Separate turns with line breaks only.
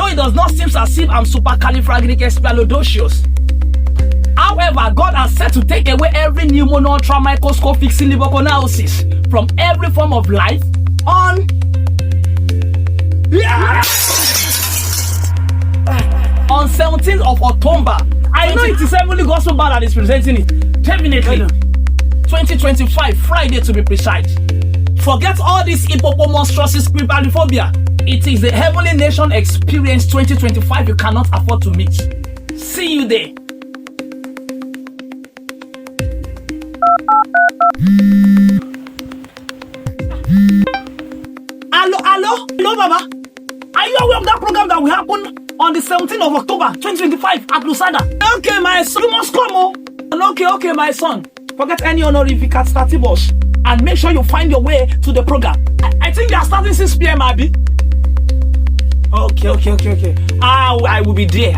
Though it does not seem as if I'm supercalifragilisticexpialidocious. However, God has said to take away every pneumonia microscopic siliconalysis from every form of life on on 17th of October. I know it is Heavenly Gospel Band that is presenting it. Definitely. 2025, Friday to be precise. Forget all this hippopomonstrosity scripaliphobia. It is the Heavenly Nation Experience 2025 you cannot afford to miss. See you there. Hello, Baba. Are you aware of that program that will happen on the 17th of October 2025 at Lusada? Okay, my son, you must come. Oh. Okay, my son. Forget any honorific at Statibus and make sure you find your way to the program. I think they are starting 6 p.m. Abby. Okay. I will be there.